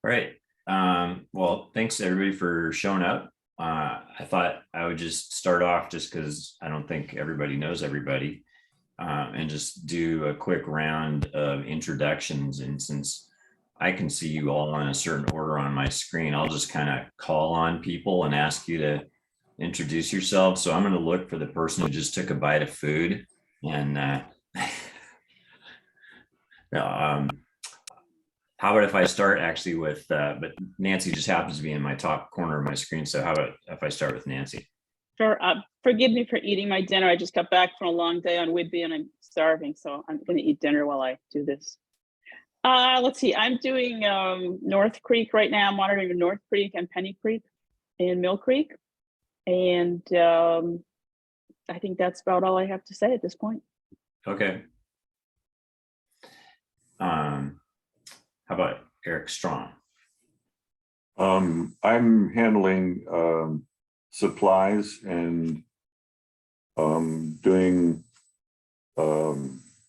All right. Well, thanks everybody for showing up. I thought I would just start off just because I don't think everybody knows everybody, and just do a quick round of introductions. And since I can see you all in a certain order on my screen, I'll just kind of call on people and ask you to introduce yourself. So I'm going to look for the person who just took a bite of food. And um, how about if I start actually with, but Nancy just happens to be in my top corner of my screen. So how about if I start with Nancy? Sure. Forgive me for eating my dinner. I just got back from a long day on Whidbey and I'm starving, so I'm going to eat dinner while I do this. Let's see. I'm doing North Creek right now. I'm monitoring North Creek and Penny Creek and Mill Creek. And I think that's about all I have to say at this point. Okay. How about Eric Strong? I'm handling supplies and doing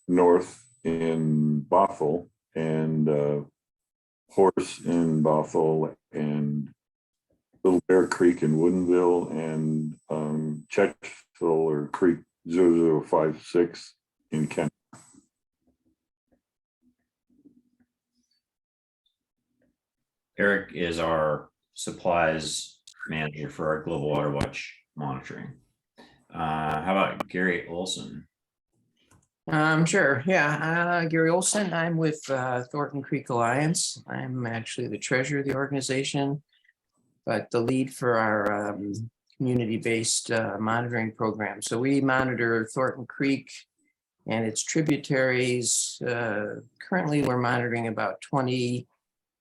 north in Bothell and Horse in Bothell and Little Bear Creek in Woodinville and Chechville or Creek 0056 in Kent. Eric is our supplies manager for our Global Water Watch monitoring. How about Gary Olson? Sure. Yeah. Gary Olson. I'm with Thornton Creek Alliance. I'm actually the treasurer of the organization, but the lead for our community-based monitoring program. So we monitor Thornton Creek and its tributaries. Currently, we're monitoring about 20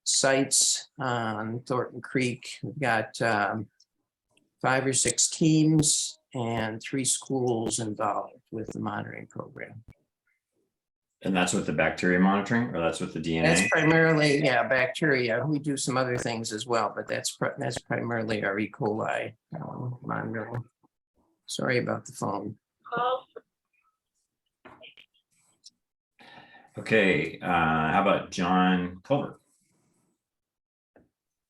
sites on Thornton Creek. We've got 5 or 6 teams and 3 schools involved with the monitoring program. And that's with the bacteria monitoring, or that's with the DNA? That's primarily, yeah, bacteria. We do some other things as well, but that's primarily our E. coli monitoring. Sorry about the phone. Okay, how about John Culver?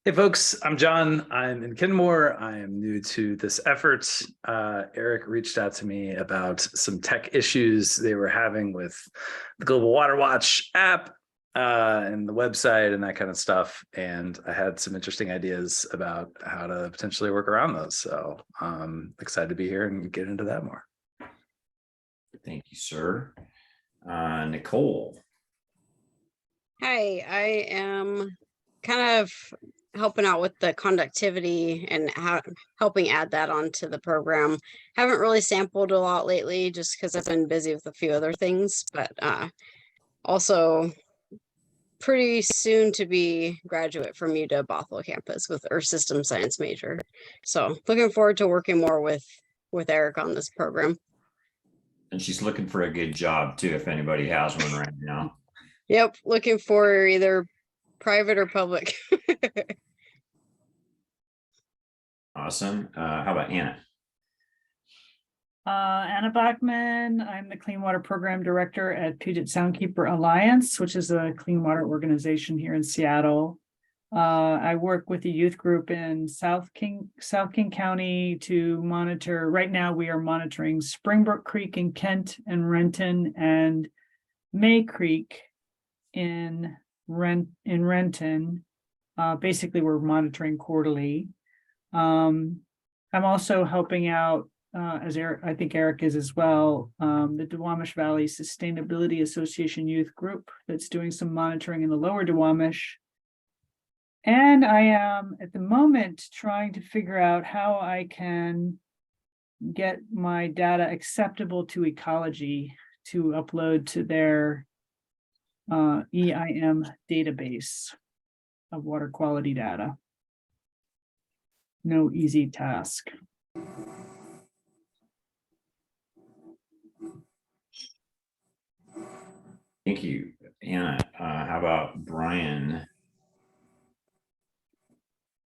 Hey folks, I'm John. I'm in Kenmore. I am new to this effort. Eric reached out to me about some tech issues they were having with the Global Water Watch app and the website and that kind of stuff. And I had some interesting ideas about how to potentially work around those. So I'm excited to be here and get into that more. Thank you, sir. Nicole. Hi, I am kind of helping out with the conductivity and helping add that onto the program. Haven't really sampled a lot lately just because I've been busy with a few other things, but also pretty soon to be graduate from UW Bothell campus with Earth System Science major. So looking forward to working more with Eric on this program. And she's looking for a good job too, if anybody has one right now. Yep, looking for either private or public. Awesome. How about Anna? Anna Bachman. I'm the Clean Water Program Director at Puget Soundkeeper Alliance, which is a clean water organization here in Seattle. I work with a youth group in South King County to monitor. Right now, we are monitoring Springbrook Creek in Kent and Renton, and May Creek in Renton. Basically, we're monitoring quarterly. I'm also helping out, as Eric, I think Eric is as well, the Duwamish Valley Sustainability Association youth group that's doing some monitoring in the lower Duwamish. And I am at the moment trying to figure out how I can get my data acceptable to Ecology to upload to their EIM database of water quality data. No easy task. Thank you, Anna. How about Brian?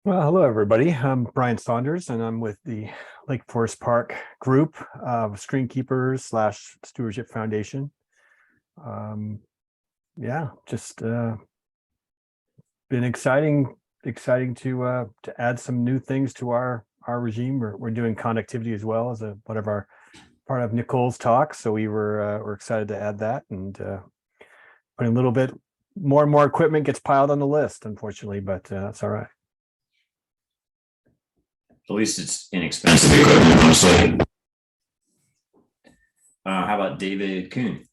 Well, hello, everybody. I'm Brian Saunders, and I'm with the Lake Forest Park group of Streamkeepers / Stewardship Foundation. Yeah, just been exciting to add some new things to our regime. We're doing connectivity as well as part of Nicole's talk. So we're excited to add that, and putting a little bit more and more equipment gets piled on the list, unfortunately, but that's all right. At least it's inexpensive equipment, mostly. How about David Kuhn?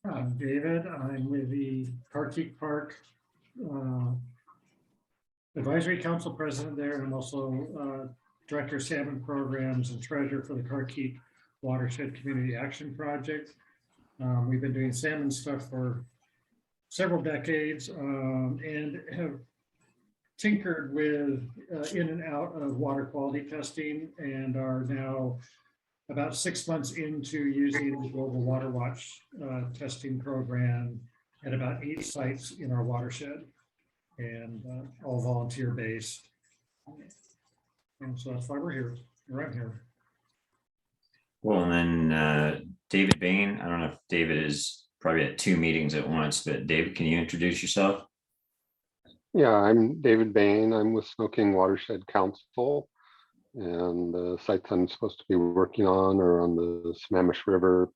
I'm David. I'm with the Carkeek Park Advisory Council President there, and I'm also Director of Salmon Programs and Treasurer for the Carkeek Watershed Community Action Project. We've been doing salmon stuff for several decades and have tinkered with in and out of water quality testing, and are now about 6 months into using the Global Water Watch testing program at about 8 sites in our watershed, and all volunteer based. And so that's why we're here, or I'm here. Well, and then David Bain. I don't know if David is probably at 2 meetings at once, but David, can you introduce yourself? Yeah, I'm David Bain. I'm with Sno-King Watershed Council, and the sites I'm supposed to be working on are on the Sammamish River,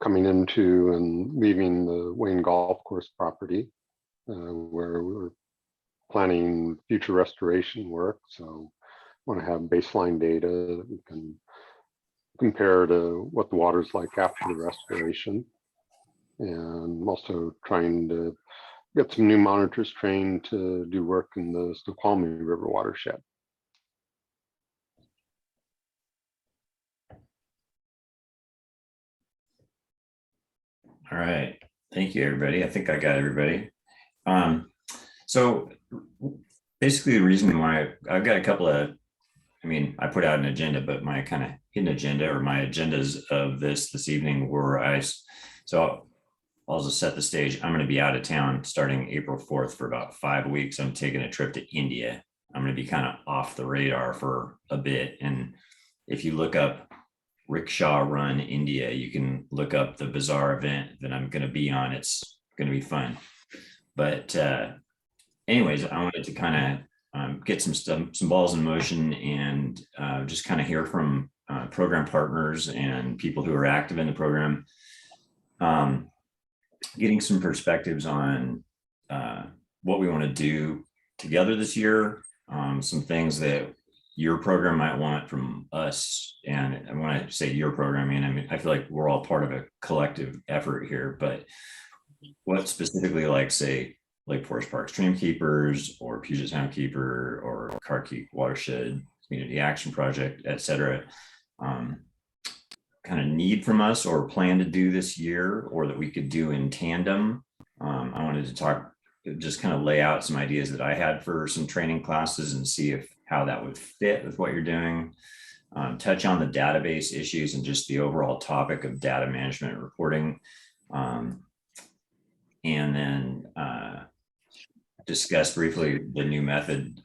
coming into and leaving the Wayne Golf Course property, where we're planning future restoration work. So want to have baseline data that we can compare to what the water's like after the restoration. And also trying to get some new monitors trained to do work in the Snoqualmie River watershed. All right. Thank you, everybody. I think I got everybody. So basically the reason why I've got a couple of, I put out an agenda, but my kind of hidden agenda, or my agendas of this evening were so I'll just set the stage. I'm going to be out of town starting April 4th for about 5 weeks. I'm taking a trip to India. I'm going to be kind of off the radar for a bit. And if you look up Rickshaw Run India, you can look up the bizarre event that I'm going to be on. It's going to be fun. But anyways, I wanted to kind of get some balls in motion, and just kind of hear from program partners and people who are active in the program. Getting some perspectives on what we want to do together this year, some things that your program might want from us. And when I say your program, I feel like we're all part of a collective effort here, but what specifically, like say, like Forest Park Streamkeepers or Puget Soundkeeper or Carkeek Watershed Community Action Project, et cetera, kind of need from us or plan to do this year, or that we could do in tandem. I wanted to just kind of lay out some ideas that I had for some training classes and see how that would fit with what you're doing. Touch on the database issues and just the overall topic of data management and reporting. And then discuss briefly the new method,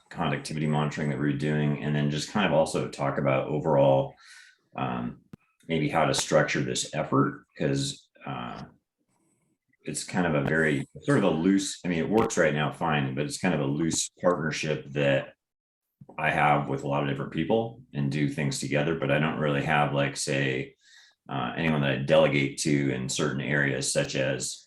conductivity monitoring that we're doing, and then just kind of also talk about overall maybe how to structure this effort, because it's kind of a very sort of a loose, it works right now fine, but it's kind of a loose partnership that I have with a lot of different people and do things together, but I don't really have, like, say, anyone that I delegate to in certain areas, such as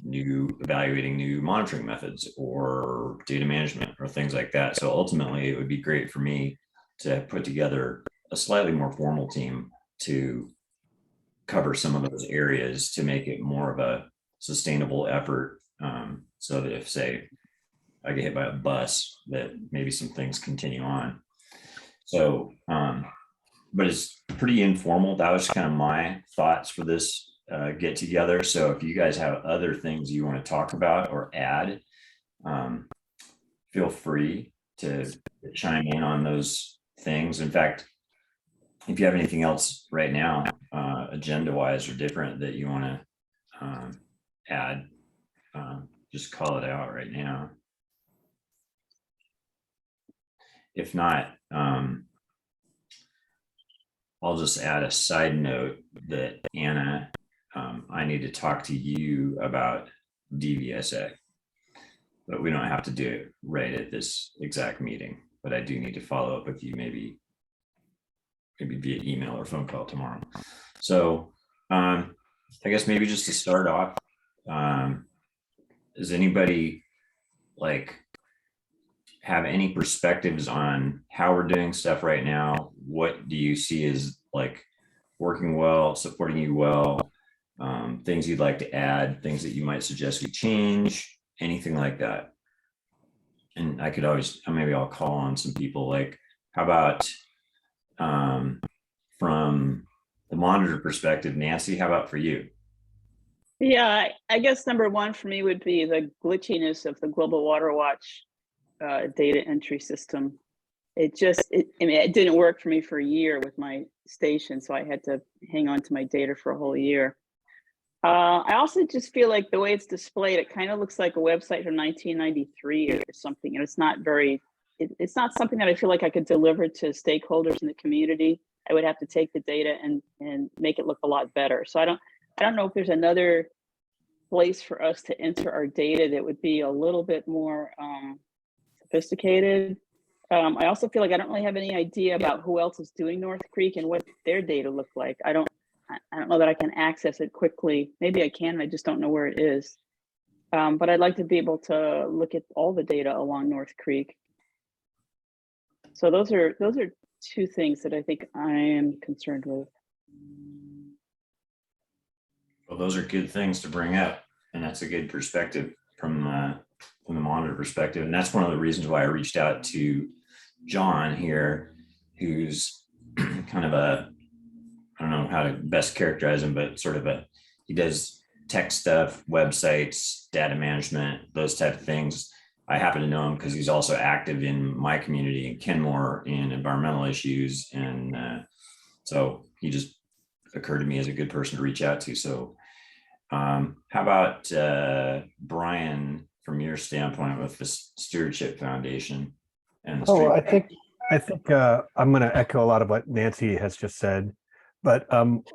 evaluating new monitoring methods or data management or things like that. So ultimately it would be great for me to put together a slightly more formal team to cover some of those areas to make it more of a sustainable effort, so that if, say, I get hit by a bus, that maybe some things continue on. So but it's pretty informal. That was kind of my thoughts for this get together. So if you guys have other things you want to talk about or add, feel free to chime in on those things. In fact, if you have anything else right now, agenda wise or different, that you want to add, just call it out right now. If not, I'll just add a side note that Anna, I need to talk to you about DVSA. but we don't have to do it right at this exact meeting. But I do need to follow up with you maybe via email or phone call tomorrow. So I guess maybe just to start off, does anybody like have any perspectives on how we're doing stuff right now? What do you see as like working well, supporting you well, things you'd like to add, things that you might suggest we change, anything like that? And I could always, maybe I'll call on some people, like, how about from the monitor perspective, Nancy, how about for you? Yeah, I guess number one for me would be the glitchiness of the Global Water Watch data entry system. I mean, it didn't work for me for a year with my station, so I had to hang on to my data for a whole year. I also just feel like the way it's displayed, it kind of looks like a website from 1993 or something, and it's not it's not something that I feel like I could deliver to stakeholders in the community. I would have to take the data and make it look a lot better. So I don't know if there's another place for us to enter our data that would be a little bit more sophisticated. I also feel like I don't really have any idea about who else is doing North Creek and what their data look like. I don't know that I can access it quickly. Maybe I can, I just don't know where it is. But I'd like to be able to look at all the data along North Creek. So those are two things that I think I am concerned with. Well, those are good things to bring up, and that's a good perspective from the monitor perspective. And that's one of the reasons why I reached out to John here, who's kind of I don't know how to best characterize him, but sort of he does tech stuff, websites, data management, those type of things. I happen to know him because he's also active in my community in Kenmore in environmental issues. And so he just occurred to me as a good person to reach out to. So how about Brian, from your standpoint with the Stewardship Foundation and the Oh, street? I think I'm going to echo a lot of what Nancy has just said, but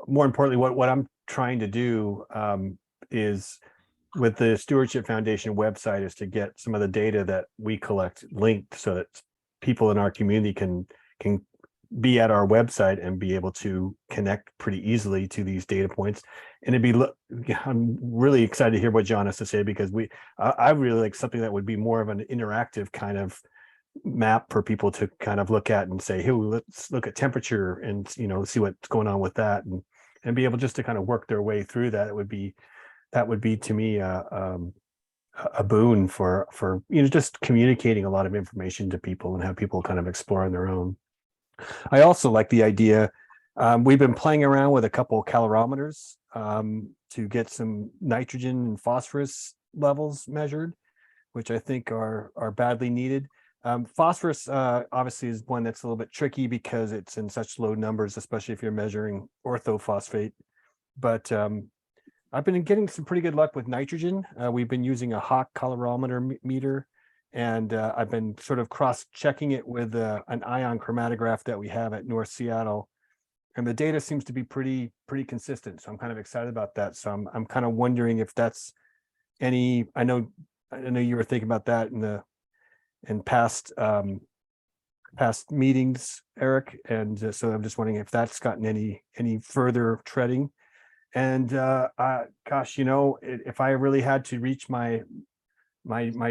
more importantly, what I'm trying to do is with the Stewardship Foundation website is to get some of the data that we collect linked so that people in our community can be at our website and be able to connect pretty easily to these data points. And I'm really excited to hear what John has to say, because I really like something that would be more of an interactive kind of map for people to kind of look at and say, hey, let's look at temperature and see what's going on with that, and be able just to kind of work their way through that. That would be to me a boon for just communicating a lot of information to people and have people kind of explore on their own. I also like the idea. We've been playing around with a couple of calorimeters to get some nitrogen and phosphorus levels measured, which I think are badly needed. Phosphorus obviously is one that's a little bit tricky because it's in such low numbers, especially if you're measuring orthophosphate. But I've been getting some pretty good luck with nitrogen. We've been using a Hawk calorimeter meter, and I've been sort of cross-checking it with an ion chromatograph that we have at North Seattle, and the data seems to be pretty consistent. So I'm kind of excited about that. So I'm kind of wondering if that's any. I know you were thinking about that in past meetings, Eric, and so I'm just wondering if that's gotten any further treading. And gosh, if I really had to reach my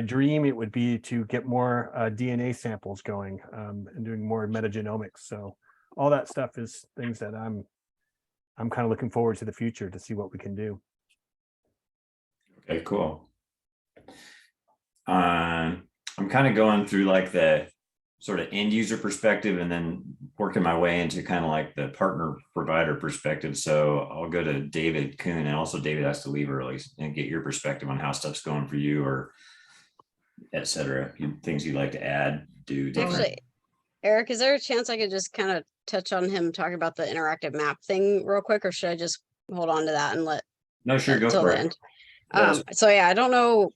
dream, it would be to get more DNA samples going and doing more metagenomics. So all that stuff is things that I'm kind of looking forward to the future to see what we can do. Okay, cool. I'm kind of going through like the sort of end user perspective and then working my way into kind of like the partner provider perspective. So I'll go to David Kuhn, and also David has to leave early, and get your perspective on how stuff's going for you, or et cetera. Things you'd like to add, do different. Actually, Eric, is there a chance I could just kind of touch on him talking about the interactive map thing real quick, or should I just hold on to that and let? No, sure, go for it. So yeah, I don't know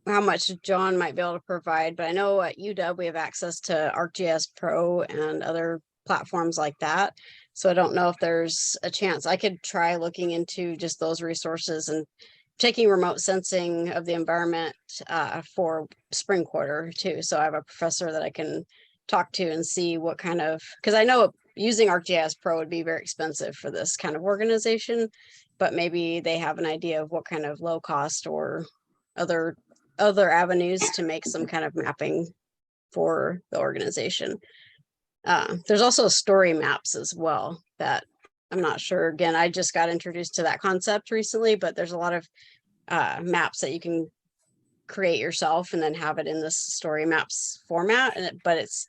how much John might be able to provide, but I know at UW we have access to ArcGIS Pro and other platforms like that. So I don't know if there's a chance I could try looking into just those resources and taking remote sensing of the environment for spring quarter too. So I have a professor that I can talk to and see what kind of, because I know using ArcGIS Pro would be very expensive for this kind of organization, but maybe they have an idea of what kind of low cost or other avenues to make some kind of mapping for the organization. There's also story maps as well that I'm not sure. Again, I just got introduced to that concept recently, but there's a lot of maps that you can create yourself and then have it in this story maps format. But it's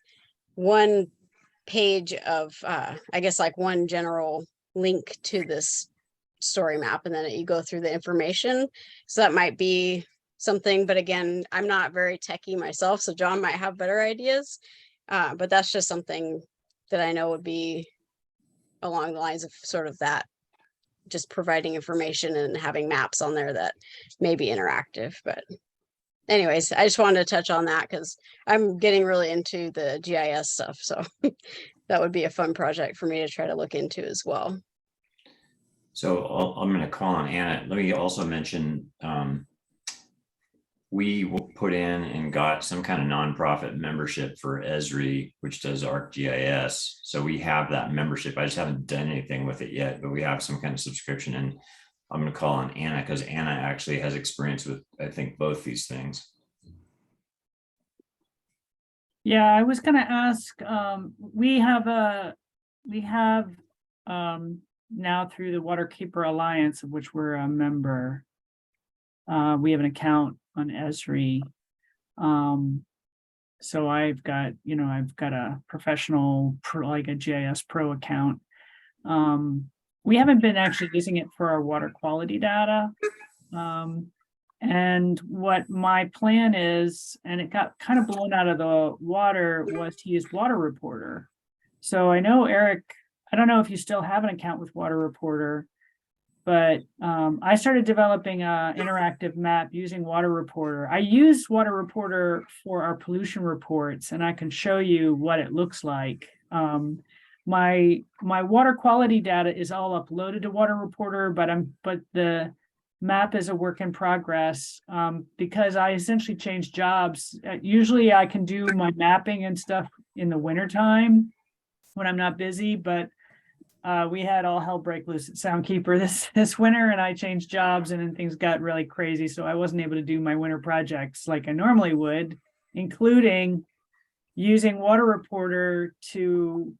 one page of, I guess, like one general link to this story map, and then you go through the information. So that might be something, but again, I'm not very techie myself, so John might have better ideas. But that's just something that I know would be along the lines of sort of that, just providing information and having maps on there that may be interactive. But anyways, I just wanted to touch on that because I'm getting really into the GIS stuff. So that would be a fun project for me to try to look into as well. So I'm going to call on Anna. Let me also mention, we put in and got some kind of nonprofit membership for Esri, which does ArcGIS. So we have that membership. I just haven't done anything with it yet, but we have some kind of subscription. And I'm going to call on Anna because Anna actually has experience with, I think, both these things. Yeah, I was going to ask, we have now through the Waterkeeper Alliance, of which we're a member, we have an account on Esri. So I've got a professional like a GIS Pro account. We haven't been actually using it for our water quality data. And what my plan is, and it got kind of blown out of the water, was to use Water Reporter. So I know Eric, I don't know if you still have an account with Water Reporter, but I started developing an interactive map using Water Reporter. I use Water Reporter for our pollution reports, and I can show you what it looks like. My water quality data is all uploaded to Water Reporter, but the map is a work in progress because I essentially changed jobs. Usually I can do my mapping and stuff in the wintertime when I'm not busy, but we had all hell break loose at Soundkeeper this winter, and I changed jobs and then things got really crazy. So I wasn't able to do my winter projects like I normally would, including using Water Reporter to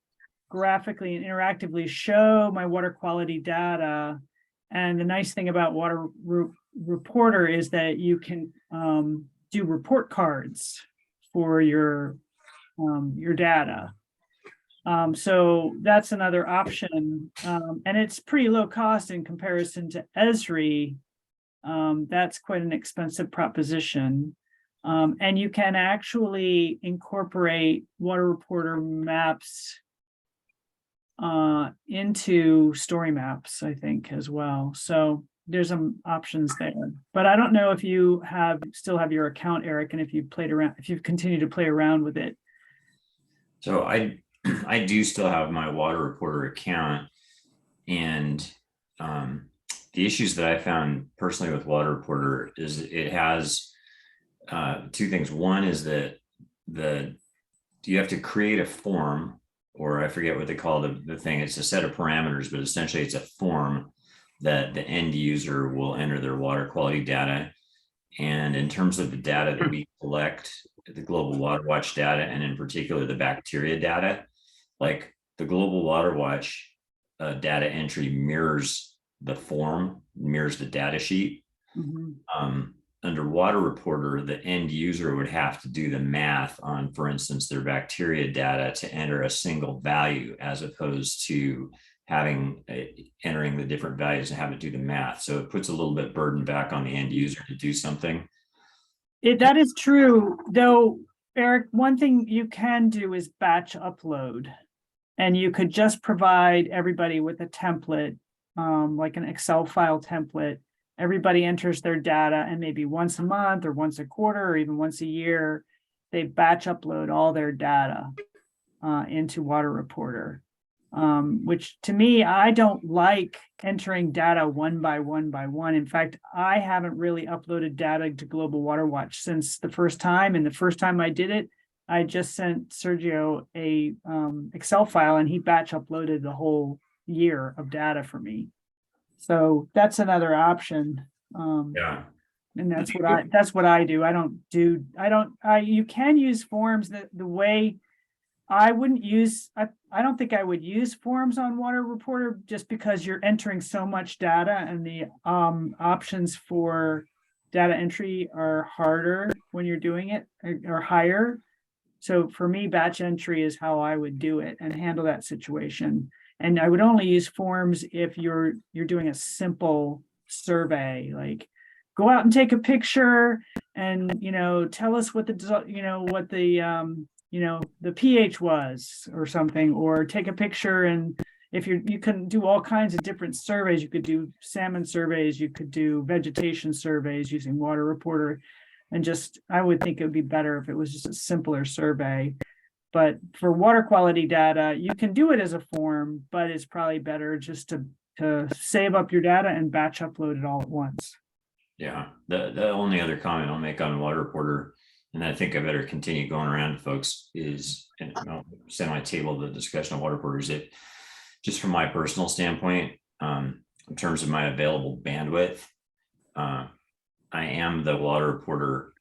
graphically and interactively show my water quality data. And the nice thing about Water Reporter is that you can do report cards for your data. So that's another option. And it's pretty low cost in comparison to Esri. That's quite an expensive proposition. And you can actually incorporate Water Reporter maps into story maps, I think, as well. So there's some options there, but I don't know if you still have your account, Eric, and if you've continued to play around with it. So I do still have my Water Reporter account, and the issues that I found personally with Water Reporter is it has two things. One is that you have to create a form, or I forget what they call the thing. It's a set of parameters, but essentially it's a form that the end user will enter their water quality data. And in terms of the data that we collect, the Global Water Watch data, and in particular the bacteria data, like the Global Water Watch data entry mirrors the form, mirrors the data sheet. Mm-hmm. Under Water Reporter, the end user would have to do the math on, for instance, their bacteria data to enter a single value, as opposed to entering the different values and have it do the math. So it puts a little bit burden back on the end user to do something. That is true, though, Eric. One thing you can do is batch upload, and you could just provide everybody with a template, like an Excel file template. Everybody enters their data, and maybe once a month or once a quarter or even once a year, they batch upload all their data into Water Reporter. which to me, I don't like entering data one by one by one. In fact, I haven't really uploaded data to Global Water Watch since the first time. And the first time I did it, I just sent Sergio a Excel file and he batch uploaded the whole year of data for me. So that's another option. Yeah. And that's what I do. You can use forms the way I wouldn't use, I don't think I would use forms on Water Reporter just because you're entering so much data and the options for data entry are harder when you're doing it or higher. So for me, batch entry is how I would do it and handle that situation. And I would only use forms if you're doing a simple survey, like go out and take a picture and, tell us what the pH was or something, or take a picture. And if you can do all kinds of different surveys, you could do salmon surveys, you could do vegetation surveys using Water Reporter. And I would think it would be better if it was just a simpler survey. But for water quality data, you can do it as a form, but it's probably better just to save up your data and batch upload it all at once. Yeah, the only other comment I'll make on Water Reporter, and I think I better continue going around to folks, is, and I'll semi-table the discussion of Water Reporter, is that just from my personal standpoint, in terms of my available bandwidth, I am the Water Reporter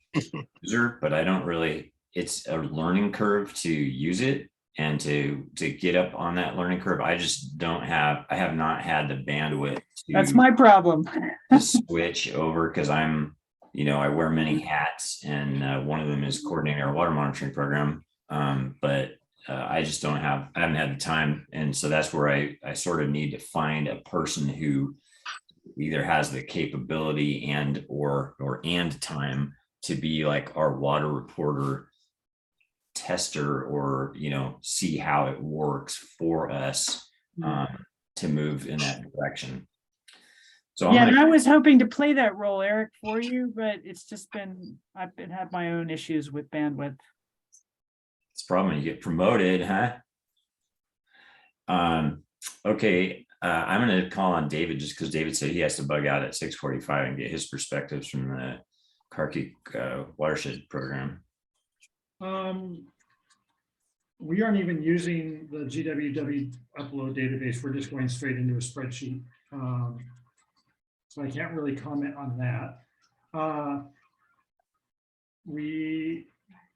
user, but I don't really, it's a learning curve to use it and to get up on that learning curve. I have not had the bandwidth That's my problem. to switch over, because I wear many hats, and one of them is coordinating our water monitoring program. But I haven't had the time. And so that's where I sort of need to find a person who either has the capability and time to be like our Water Reporter tester, or see how it works for us to move in that direction. So yeah, and I was hoping to play that role, Eric, for you, but it's just I've had my own issues with bandwidth. It's a problem when you get promoted, huh? Okay, I'm going to call on David, just because David said he has to bug out at 6:45 and get his perspectives from the Carkeek Watershed program. We aren't even using the GWW upload database. We're just going straight into a spreadsheet. So I can't really comment on that. The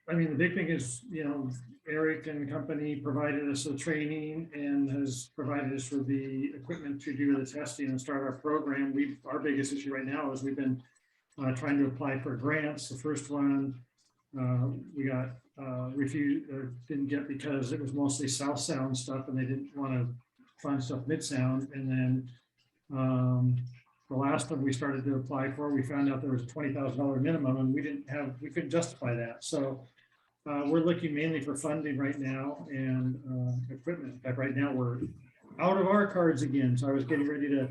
big thing is, Eric and company provided us the training and has provided us with the equipment to do the testing and start our program. Our biggest issue right now is we've been trying to apply for grants. The first one we got refused, or didn't get, because it was mostly South Sound stuff and they didn't want to fund stuff Mid Sound. And then the last one we started to apply for, we found out there was a $20,000 minimum, and we couldn't justify that. So we're looking mainly for funding right now and equipment. In fact, right now we're out of our cards again. So I was getting ready to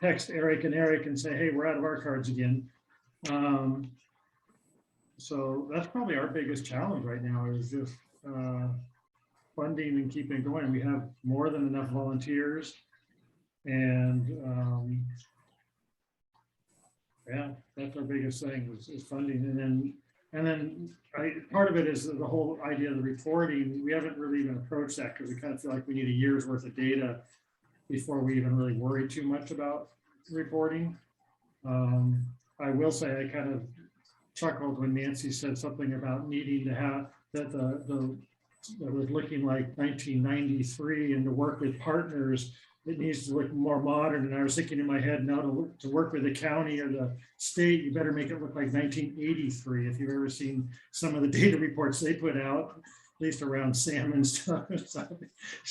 text Eric and say, hey, we're out of our cards again. So that's probably our biggest challenge right now, is just funding and keeping going. We have more than enough volunteers, and yeah, that's our biggest thing is funding. And then part of it is the whole idea of the reporting. We haven't really even approached that, because we kind of feel like we need a year's worth of data before we even really worry too much about reporting. I will say I kind of chuckled when Nancy said something about needing to have that that was looking like 1993, and to work with partners, it needs to look more modern. And I was thinking in my head, now to work with the county or the state, you better make it look like 1983. If you've ever seen some of the data reports they put out, at least around salmon stuff, it's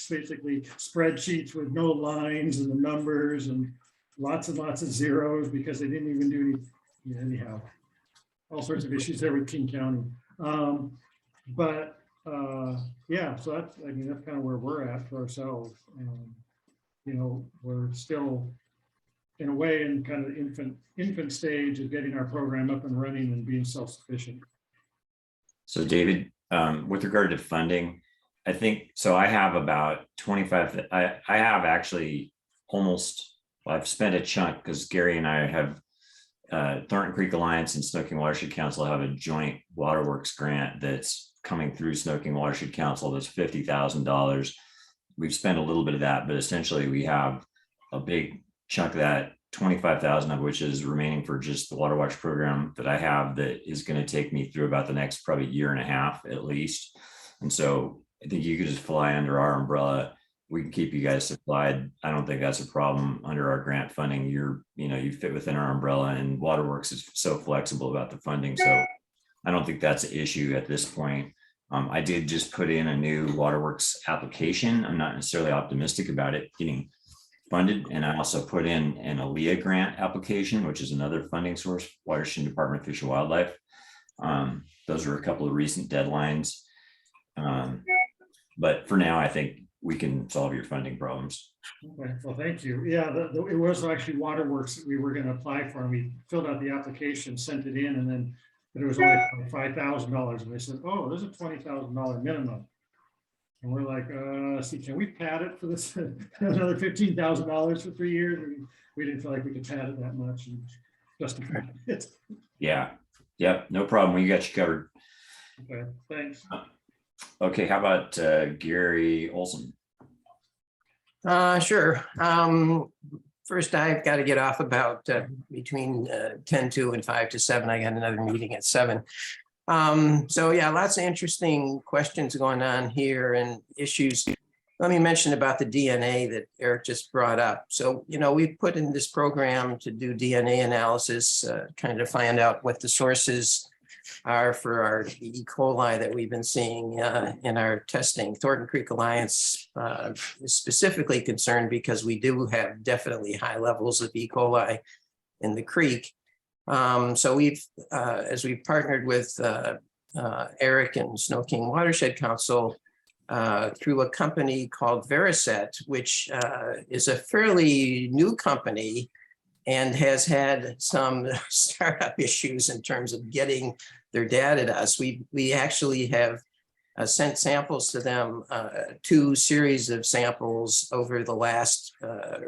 basically spreadsheets with no lines and the numbers and lots of zeros, because they didn't even do any, anyhow, all sorts of issues there with King County. Yeah, so that's kind of where we're at for ourselves. We're still in a way in kind of infant stage of getting our program up and running and being self-sufficient. So David, with regard to funding, I think, so I have about 25, I have actually almost, I've spent a chunk because Gary and I have Thornton Creek Alliance and Sno-King Watershed Council have a joint waterworks grant that's coming through Sno-King Watershed Council. That's $50,000. We've spent a little bit of that, but essentially we have a big chunk of that, 25,000 of which is remaining for just the Water Watch program that I have that is going to take me through about the next probably year and a half at least. And so I think you could just fly under our umbrella. We can keep you guys supplied. I don't think that's a problem under our grant funding. You fit within our umbrella, and Waterworks is so flexible about the funding. So I don't think that's an issue at this point. I did just put in a new Waterworks application. I'm not necessarily optimistic about it getting funded. And I also put in an ALEA grant application, which is another funding source, Watershed Department of Fish and Wildlife. Those were a couple of recent deadlines. But for now, I think we can solve your funding problems. Okay, well, thank you. Yeah, it was actually Waterworks that we were going to apply for, and we filled out the application, sent it in, and then but it was only $5,000, and they said, "Oh, there's a $20,000 minimum." And we're like, see, can we pad it for this another $15,000 for 3 years? And we didn't feel like we could pad it that much and justify it. Yeah. Yep. No problem. We got you covered. Okay. Thanks. Okay. How about Gary Olson? Sure. First, I've got to get off about between 10 to and 5 to 7. I got another meeting at 7. So yeah, lots of interesting questions going on here and issues. Let me mention about the DNA that Eric just brought up. So, we put in this program to do DNA analysis, kind of find out what the sources are for our E. coli that we've been seeing in our testing. Thornton Creek Alliance is specifically concerned because we do have definitely high levels of E. coli in the creek. So we've, as we've partnered with Eric and Sno-King Watershed Council through a company called Watershed, which is a fairly new company and has had some startup issues in terms of getting their data to us. We actually have sent samples to them, 2 series of samples over the last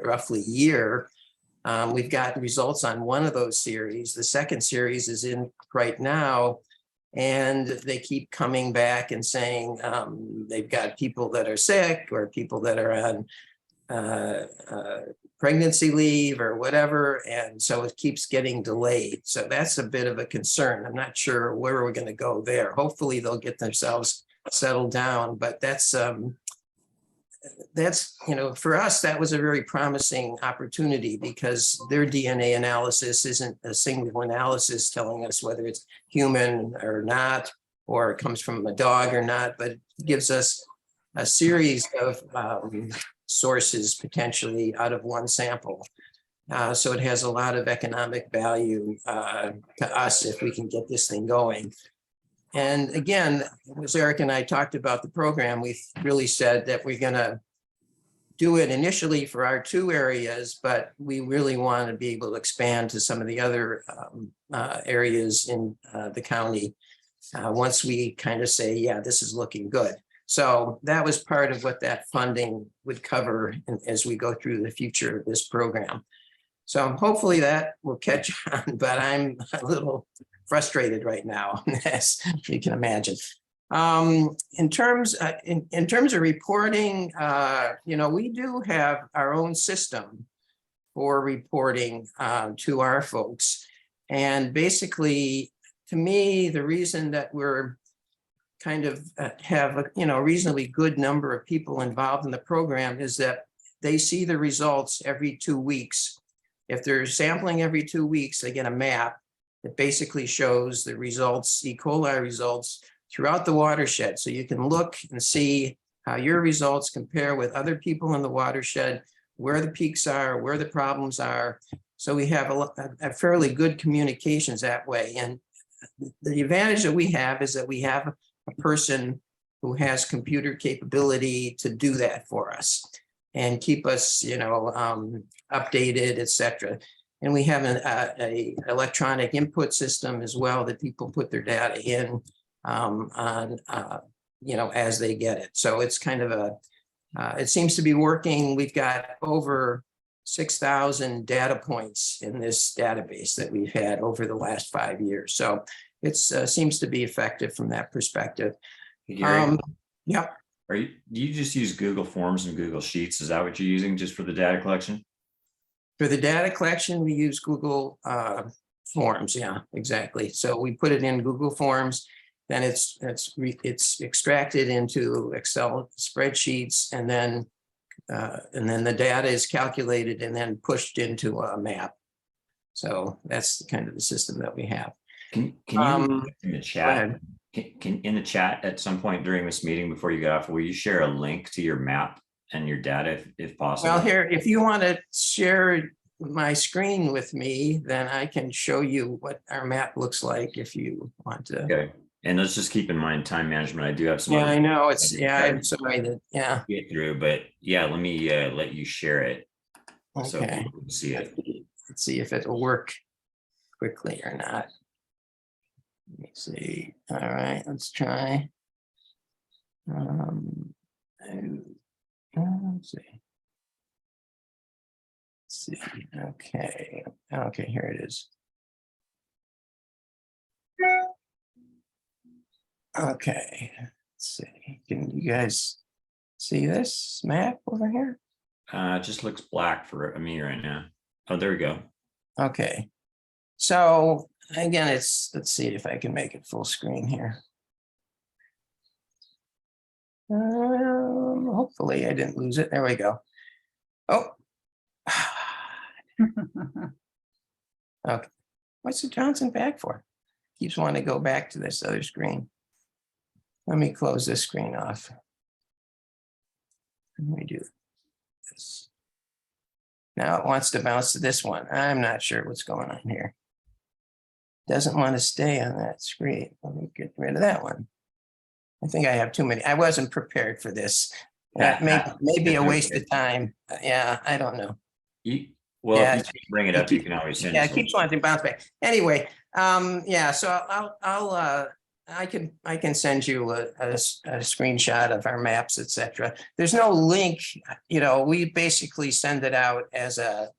roughly year. We've got results on one of those series. The second series is in right now, and they keep coming back and saying they've got people that are sick or people that are on pregnancy leave or whatever, and so it keeps getting delayed. So that's a bit of a concern. I'm not sure where we're going to go there. Hopefully they'll get themselves settled down, but that's for us, that was a very promising opportunity because their DNA analysis isn't a single analysis telling us whether it's human or not, or it comes from a dog or not, but it gives us a series of sources potentially out of one sample. So it has a lot of economic value to us if we can get this thing going. And again, as Eric and I talked about the program, we really said that we're going to do it initially for our 2 areas, but we really want to be able to expand to some of the other areas in the county once we kind of say, yeah, this is looking good. So that was part of what that funding would cover as we go through the future of this program. So hopefully that will catch on, but I'm a little frustrated right now, as you can imagine. In terms of reporting, we do have our own system for reporting to our folks. And basically, to me, the reason that we're kind of have a reasonably good number of people involved in the program is that they see the results every 2 weeks. If they're sampling every 2 weeks, they get a map that basically shows the results, E. coli results throughout the watershed. So you can look and see how your results compare with other people in the watershed, where the peaks are, where the problems are. So we have a fairly good communications that way. And the advantage that we have is that we have a person who has computer capability to do that for us and keep us, updated, et cetera. And we have an electronic input system as well that people put their data in on as they get it. So it's kind of it seems to be working. We've got over 6,000 data points in this database that we've had over the last 5 years. So it seems to be effective from that perspective. Gary, Yeah. do you just use Google Forms and Google Sheets? Is that what you're using just for the data collection? For the data collection, we use Google Forms. Yeah, exactly. So we put it in Google Forms, then it's extracted into Excel spreadsheets, and then the data is calculated and then pushed into a map. So that's kind of the system that we have. Can you in the Go chat? ahead. Can in the chat at some point during this meeting before you get off, will you share a link to your map and your data if possible? Well, here, if you want to share my screen with me, then I can show you what our map looks like if you want to. Okay. And let's just keep in mind time management. I do have some. Yeah, other I know. It's, things yeah, to I'm sorry that, yeah. get through, but yeah, let me let you share it so Okay. people can see it. Let's see if it'll work quickly or not. Let me see. All right, let's try. Let's see. Let's see. Okay. Okay, here it is. Okay. Let's see. Can you guys see this map over here? It just looks black for me right now. Oh, there we go. Okay. So again, let's see if I can make it full screen here. Hopefully I didn't lose it. There we go. Oh. Okay. What's the Johnson back for? Keeps wanting to go back to this other screen. Let me close this screen off. Let me do this. Now it wants to bounce to this one. I'm not sure what's going on here. Doesn't want to stay on that screen. Let me get rid of that one. I think I have too many. I wasn't prepared for this. Maybe a waste of time. Yeah, I don't know. Well, Yeah, if you bring it up, you can always send Yeah, us it keeps wanting to bounce back. Anyway, yeah, so I can send you a screenshot of our maps, etc. There's no link, we basically send it out as a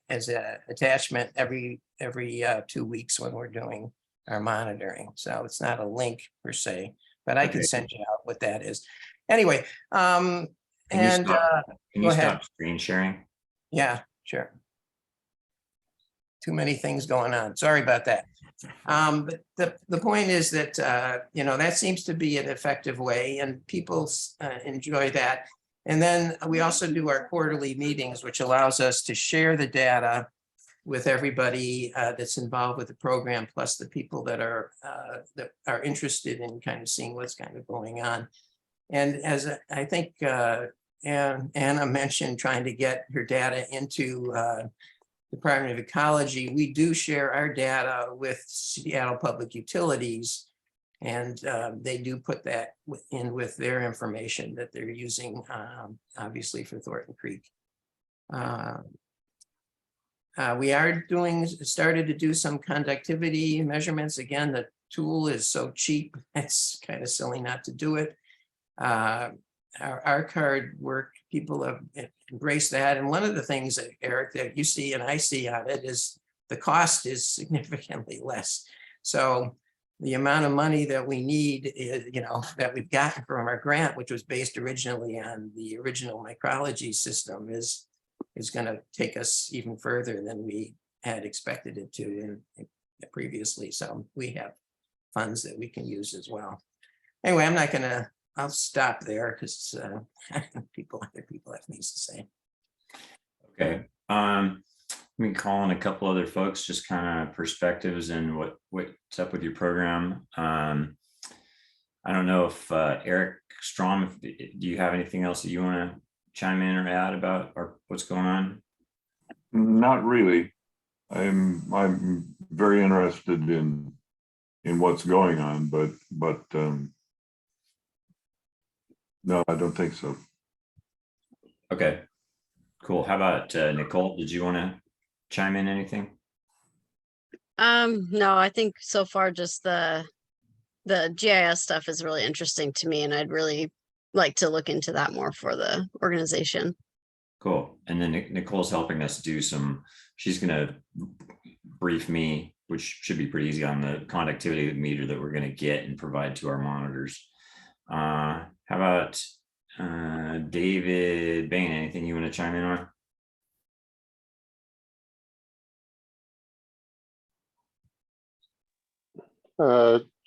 attachment every 2 weeks when we're doing our monitoring. So it's not a link per se, but I can send you out what that is. Anyway, Can you go ahead. stop screen sharing? Yeah, sure. Too many things going on. Sorry about that. But the point is that, that seems to be an effective way and people enjoy that. And then we also do our quarterly meetings, which allows us to share the data with everybody that's involved with the program, plus the people that are interested in kind of seeing what's kind of going on. And as I think Anna mentioned, trying to get her data into Department of Ecology, we do share our data with Seattle Public Utilities, and they do put that in with their information that they're using, obviously for Thornton Creek. We are started to do some conductivity measurements. Again, the tool is so cheap, it's kind of silly not to do it. Our card work, people have embraced that. And one of the things, Eric, that you see and I see on it is the cost is significantly less. So the amount of money that we need is, that we've gotten from our grant, which was based originally on the original micrology system, is going to take us even further than we had expected it to previously. So we have funds that we can use as well. Anyway, I'll stop there because other people have things to say. Okay. We call in a couple other folks, just kind of perspectives and what's up with your program. I don't know if Eric Strom, do you have anything else that you want to chime in or add about or what's going on? Not really. I'm very interested in what's going on, but no, I don't think so. Okay, cool. How about Nicole? Did you want to chime in anything? No, I think so far just the the GIS stuff is really interesting to me, and I'd really like to look into that more for the organization. Cool. And then Nicole's helping us do she's gonna brief me, which should be pretty easy, on the conductivity meter that we're gonna get and provide to our monitors. How about David Bain, anything you want to chime in on?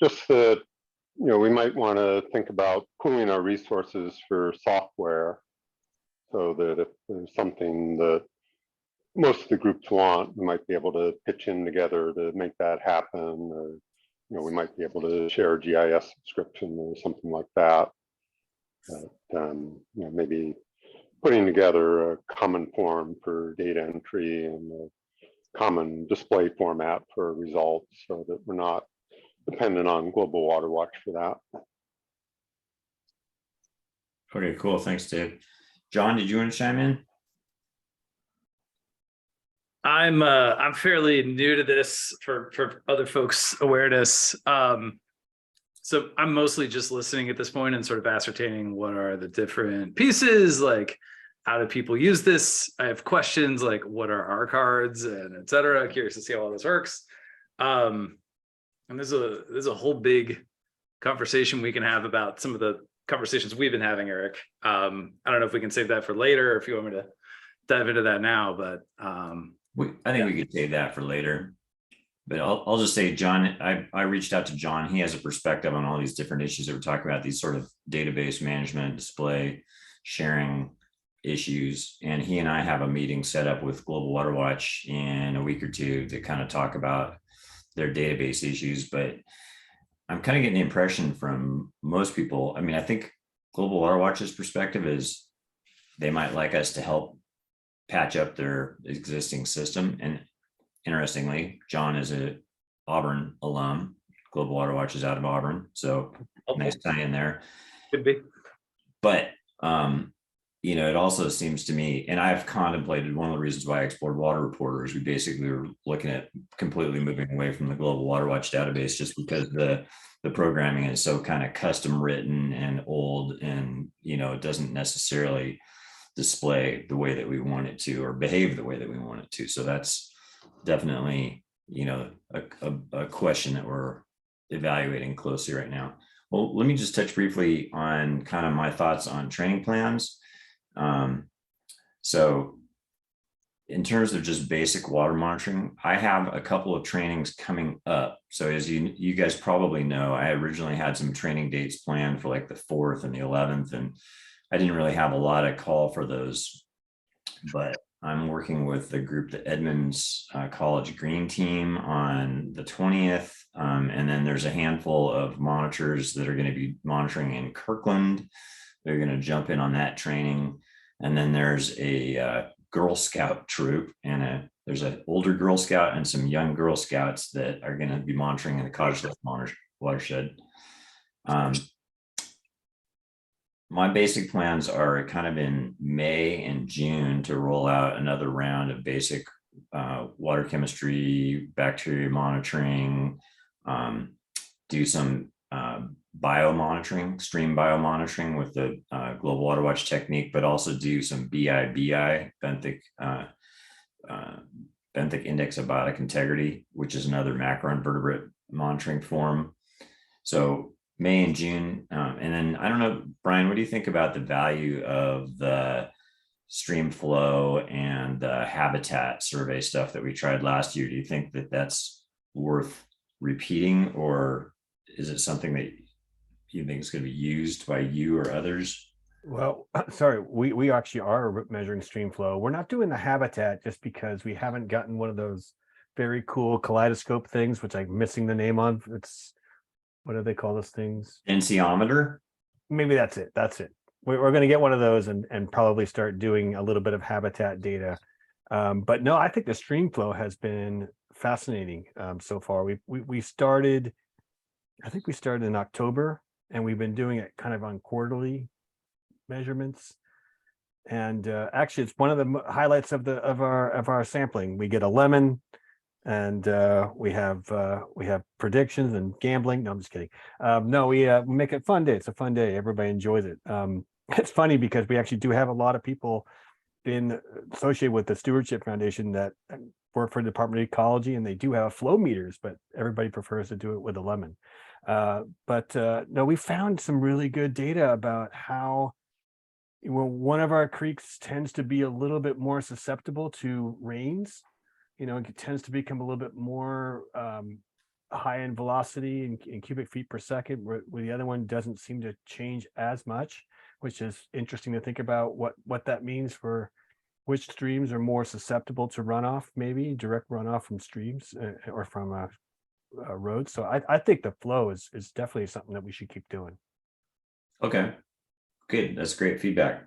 Just that, we might want to think about pooling our resources for software, so that if there's something that most of the groups want, we might be able to pitch in together to make that happen. Or, we might be able to share a GIS subscription or something like that. Maybe putting together a common form for data entry and a common display format for results, so that we're not dependent on Global Water Watch for that. Okay, cool. Thanks, Dave. John, did you want to chime in? I'm fairly new to this for other folks' awareness. So I'm mostly just listening at this point and sort of ascertaining what are the different pieces, like how do people use this? I have questions like what are our cards and et cetera. Curious to see how all this works. And there's a whole big conversation we can have about some of the conversations we've been having, Eric. I don't know if we can save that for later or if you want me to dive into that now, but I think we could save that for later. But I'll just say, John, I reached out to John. He has a perspective on all these different issues that we're talking about, these sort of database management, display, sharing issues. And he and I have a meeting set up with Global Water Watch in a week or two to kind of talk about their database issues. But I'm kind of getting the impression from most people, I think Global Water Watch's perspective is they might like us to help patch up their existing system. And interestingly, John is a Auburn alum. Global Water Watch is out of Auburn, so nice tie in there. Could be. But it also seems to me, and I've contemplated, one of the reasons why I explored Water Reporter is we basically were looking at completely moving away from the Global Water Watch database, just because the programming is so kind of custom written and old, and it doesn't necessarily display the way that we want it to or behave the way that we want it to. So that's definitely a question that we're evaluating closely right now. Well, let me just touch briefly on kind of my thoughts on training plans. So in terms of just basic water monitoring, I have a couple of trainings coming up. So as you guys probably know, I originally had some training dates planned for like the 4th and the 11th, and I didn't really have a lot of call for those, but I'm working with the group, the Edmonds College Green Team, on the 20th. And then there's a handful of monitors that are going to be monitoring in Kirkland. They're going to jump in on that training. And then there's a Girl Scout troop, and there's an older Girl Scout and some young Girl Scouts that are going to be monitoring in the Cottage Lift Watershed. My basic plans are kind of in May and June to roll out another round of basic water chemistry, bacteria monitoring, do some biomonitoring, stream biomonitoring with the Global Water Watch technique, but also do some BIBI, benthic index of biotic integrity, which is another macroinvertebrate monitoring form. So May and June. And then I don't know, Brian, what do you think about the value of the stream flow and the habitat survey stuff that we tried last year? Do you think that that's worth repeating, or is it something that you think is going to be used by you or others? Well, sorry, we actually are measuring stream flow. We're not doing the habitat just because we haven't gotten one of those very cool kaleidoscope things, which I'm missing the name on. What do they call those things? Densitometer? Maybe that's it. We're going to get one of those and probably start doing a little bit of habitat data. But no, I think the stream flow has been fascinating so far. We started, I think we started in October, and we've been doing it kind of on quarterly measurements. And actually, it's one of the highlights of our sampling. We get a lemon, and we have predictions and gambling. No, I'm just kidding. No, we make it a fun day. It's a fun day. Everybody enjoys it. It's funny because we actually do have a lot of people associated with the Stewardship Foundation that work for the Department of Ecology, and they do have flow meters, but everybody prefers to do it with a lemon. No, we found some really good data about how one of our creeks tends to be a little bit more susceptible to rains. It tends to become a little bit more high in velocity in cubic feet per second, where the other one doesn't seem to change as much, which is interesting to think about what that means for which streams are more susceptible to runoff, maybe direct runoff from streams or from roads. So I think the flow is definitely something that we should keep doing. Okay, good. That's great feedback.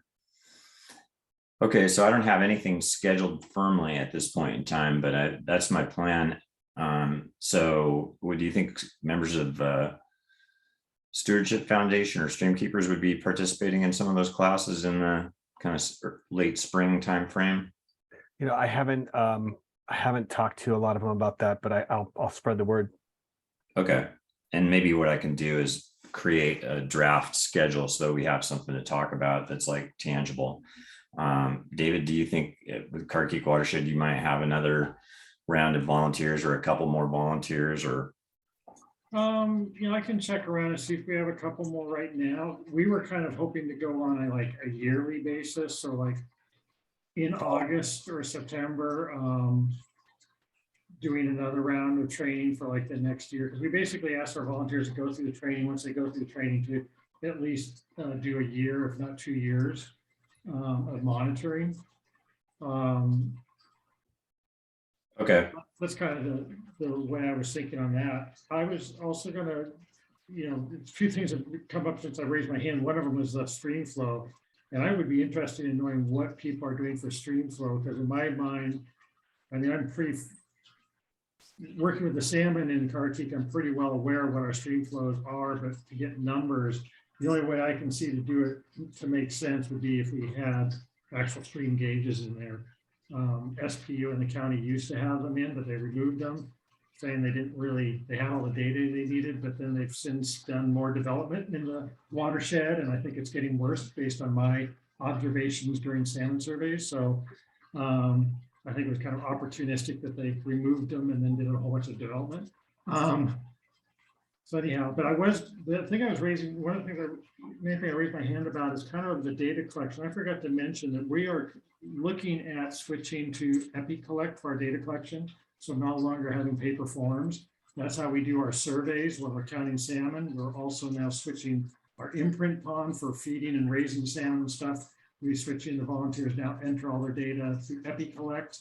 Okay, so I don't have anything scheduled firmly at this point in time, but that's my plan. So what do you think members of Stewardship Foundation or Streamkeepers would be participating in some of those classes in the kind of late spring time frame? I haven't talked to a lot of them about that, but I'll spread the word. Okay, and maybe what I can do is create a draft schedule so that we have something to talk about that's like tangible. David, do you think with Carkeek Watershed you might have another round of volunteers or a couple more volunteers? Or I can check around and see if we have a couple more right now. We were kind of hoping to go on a yearly basis, so like in August or September, doing another round of training for like the next year, because we basically asked our volunteers to go through the training. Once they go through the training, to at least do a year, if not 2 years, of monitoring. okay, That's kind of the way I was thinking on that. I was also gonna, a few things have come up since I raised my hand. One of them was the stream flow. And I would be interested in knowing what people are doing for stream flow, because in my mind, I'm pretty, working with the salmon in Carkeek, I'm pretty well aware of what our stream flows are, but to get numbers, the only way I can see to do it to make sense would be if we had actual stream gauges in there. SPU in the county used to have them in, but they removed them, saying they had all the data they needed, but then they've since done more development in the watershed. And I think it's getting worse based on my observations during salmon surveys. So I think it was kind of opportunistic that they removed them and then did a whole bunch of development. So anyhow, but the thing I was raising, one of the things main thing I raised my hand about is kind of the data collection. I forgot to mention that we are looking at switching to EpiCollect for our data collection. So no longer having paper forms. That's how we do our surveys when we're counting salmon. We're also now switching our imprint pond for feeding and raising salmon and stuff. We're switching, the volunteers now enter all their data through EpiCollect.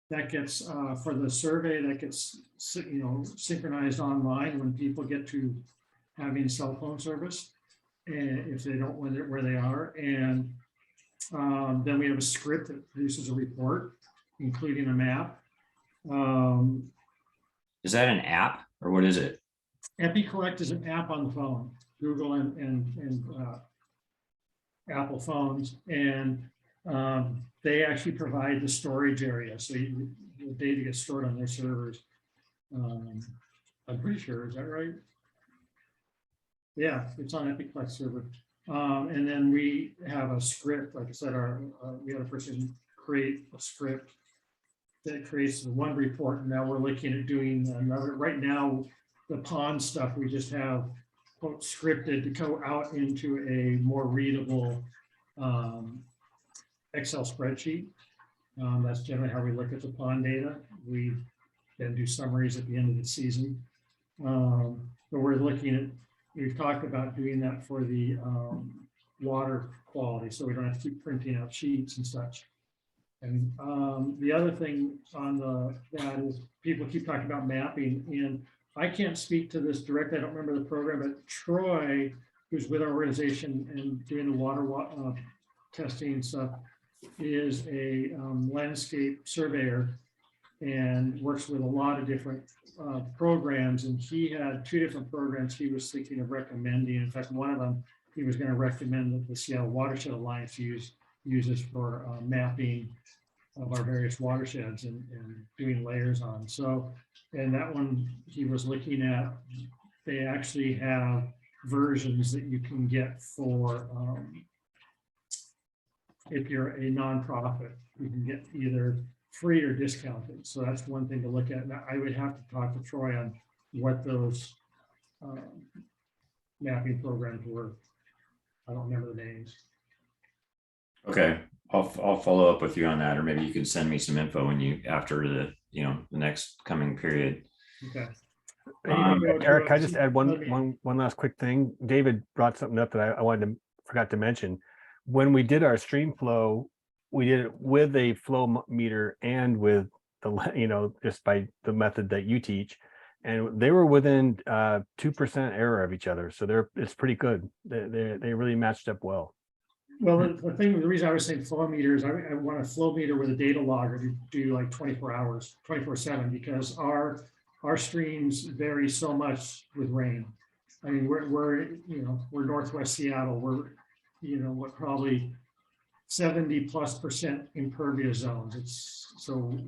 That gets, for the survey, that gets synchronized online when people get to having cell phone service, and if they don't, where they are. And then we have a script that produces a report, including a map. is that an app or what is it? EpiCollect is an app on the phone, Google and Apple phones, and they actually provide the storage area, so the data gets stored on their servers. I'm pretty sure, is that right? Yeah, it's on EpiCollect server. And then we have a script, like I said, we had a person create a script that creates one report. And now we're looking at doing another. Right now, the pond stuff, we just have quote scripted to go out into a more readable Excel spreadsheet. That's generally how we look at the pond data. We then do summaries at the end of the season. But we're looking at, we've talked about doing that for the water quality, so we don't have to keep printing out sheets and such. And the other thing on that is people keep talking about mapping, and I can't speak to this directly. I don't remember the program, but Troy, who's with our organization and doing the water testing and stuff, is a landscape surveyor and works with a lot of different programs. And he had 2 different programs he was thinking of recommending. In fact, one of them he was going to recommend that the Seattle Watershed Alliance uses for mapping of our various watersheds and doing layers on. So, and that one he was looking at, they actually have versions that you can get for, if you're a nonprofit, you can get either free or discounted. So that's one thing to look at. Now, I would have to talk to Troy on what those mapping programs were. I don't remember the names. Okay, I'll follow up with you on that, or maybe you can send me some info when you, after the, the next coming period. Okay. Eric, can I just add one last quick thing? David brought something up that I forgot to mention. When we did our stream flow, we did it with a flow meter and with the, just by the method that you teach, and they were within 2% error of each other. So it's pretty good. They really matched up well. Well, the reason I was saying flow meter is I want a flow meter with a data logger to do like 24 hours, 24/7, because our streams vary so much with rain. I mean, we're Northwest Seattle. We're, what, probably 70+% impervious zones. It's so,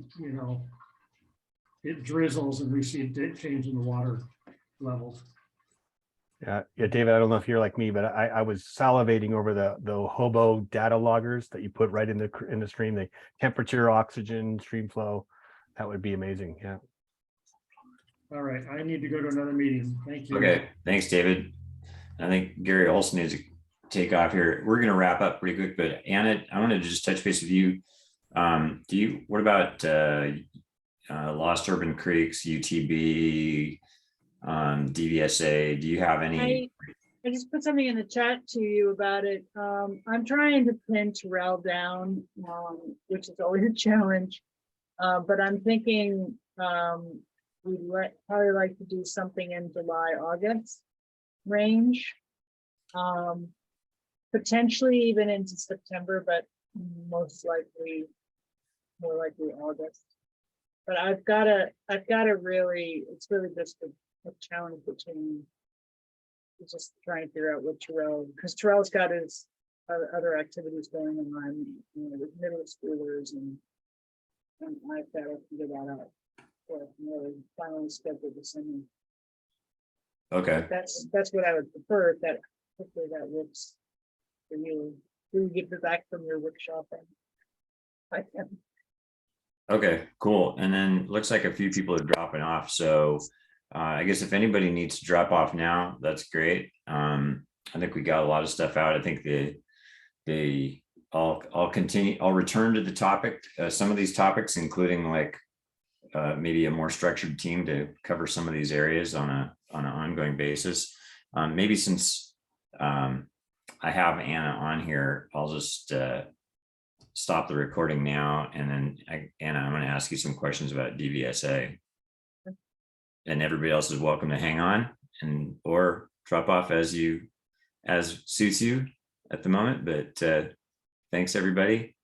it drizzles and we see a change in the water levels. Yeah, David, I don't know if you're like me, but I was salivating over the hobo data loggers that you put right in the stream, the temperature, oxygen, stream flow. That would be amazing. Yeah. All right, I need to go to another meeting. Thank you. Okay, thanks, David. I think Gary also needs to take off here. We're going to wrap up pretty quick, but Anna, I wanted to just touch base with you. What about Lost Urban Creeks, UTB, DVSA? Do you have any? I just put something in the chat to you about it. I'm trying to pin Terrell down, which is always a challenge. But I'm thinking we'd probably like to do something in July, August range. Potentially even into September, but most likely more likely August. But I've got to really, it's really just a challenge between just trying to figure out what Terrell, because Terrell's got his other activities going on, with middle schoolers, and I've got to figure that out. So really finally schedule the summer. Okay. That's what I would prefer. That hopefully that works for you. You get back from your workshop, and I can. Okay, cool. And then looks like a few people are dropping off. So I guess if anybody needs to drop off now, that's great. I think we got a lot of stuff out. I think I'll continue. I'll return to the topic, some of these topics, including like maybe a more structured team to cover some of these areas on an ongoing basis. Maybe since I have Anna on here, I'll just stop the recording now, and then Anna, I'm going to ask you some questions about DVSA, and everybody else is welcome to hang on or drop off as suits you at the moment. But thanks everybody.